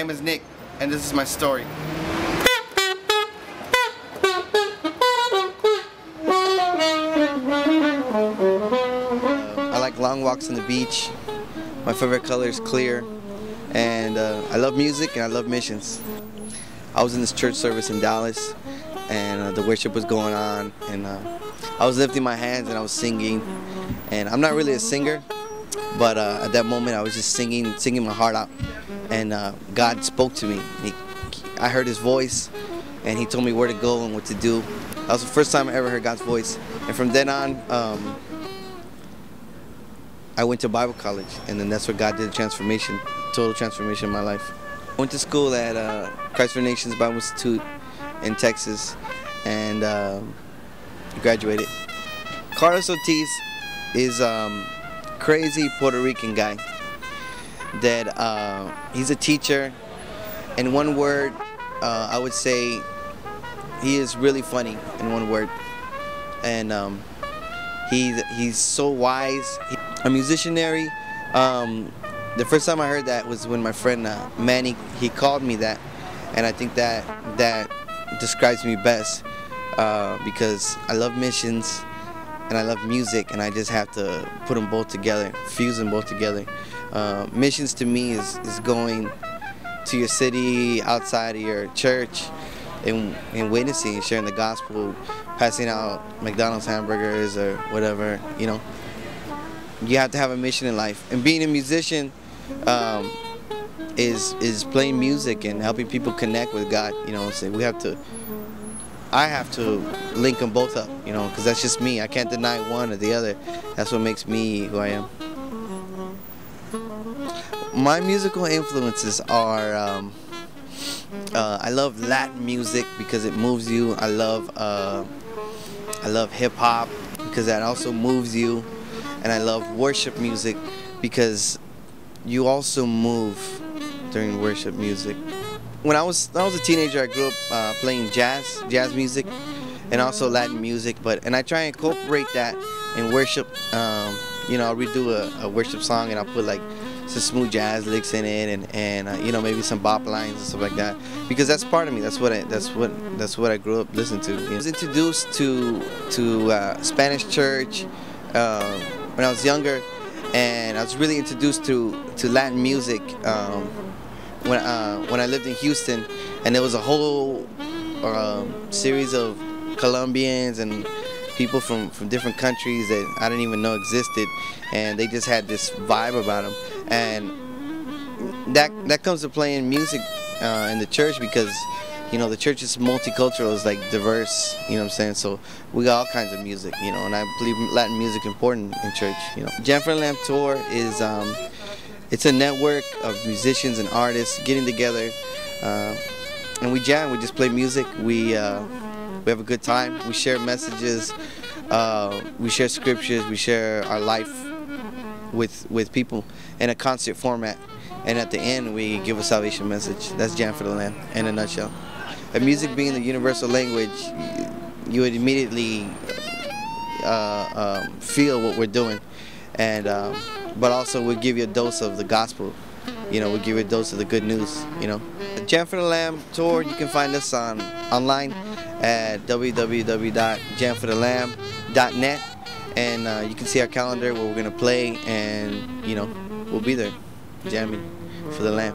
name is Nick, and this is my story. I like long walks on the beach. My favorite color is clear, and I love music and I love missions. I was in this church service in Dallas, and the worship was going on, and I was lifting my hands and I was singing. And I'm not really a singer, but at that moment I was just singing my heart out, and God spoke to me. I heard His voice, and He told me where to go and what to do. That was the first time I ever heard God's voice, and from then on, I went to Bible college, and then that's where God did a transformation, total transformation in my life. I went to school at Christ for Nations Bible Institute in Texas, and graduated. Carlos Ortiz is crazy Puerto Rican guy that he's a teacher. In one word, I would say he is really funny in one word, and he's so wise. A musicianary. The first time I heard that was when my friend Manny, he called me that, and I think that describes me best because I love missions and I love music, and I just have to put them both together, fuse them both together. Missions to me is going to your city, outside of your church, and witnessing, sharing the gospel, passing out McDonald's hamburgers or whatever, you know. You have to have a mission in life, and being a musician is playing music and helping people connect with God. You know, so I have to link them both up. You know, because that's just me. I can't deny one or the other. That's what makes me who I am. My musical influences are I love Latin music because it moves you. I love hip hop because that also moves you. And I love worship music because you also move during worship music. When I was a teenager, I grew up playing jazz music, and also Latin music. And I try and incorporate that in worship. You know, I'll redo a worship song, and I'll put like some smooth jazz licks in it, and you know, maybe some bop lines and stuff like that, because that's part of me. That's what I grew up listening to. I was introduced to Spanish church when I was younger, and I was really introduced to Latin music when I lived in Houston, and there was a whole series of Colombians and people from different countries that I didn't even know existed, and they just had this vibe about them, and that comes to play in music in the church, because you know, the church is multicultural, it's like diverse, you know what I'm saying? So we got all kinds of music, you know, and I believe Latin music important in church, you know. Jam for the Lamb Tour is, it's a network of musicians and artists getting together, and we jam, we just play music, we have a good time, we share messages, we share scriptures, we share our life with people in a concert format, and at the end we give a salvation message. That's Jam for the Lamb in a nutshell. And music being the universal language, you would immediately feel what we're doing, and but also we'll give you a dose of the gospel. You know, we'll give you a dose of the good news. You know, the Jam for the Lamb tour, you can find us online at www.jamforthelamb.net, and you can see our calendar where we're gonna play, and you know, we'll be there jamming for the Lamb.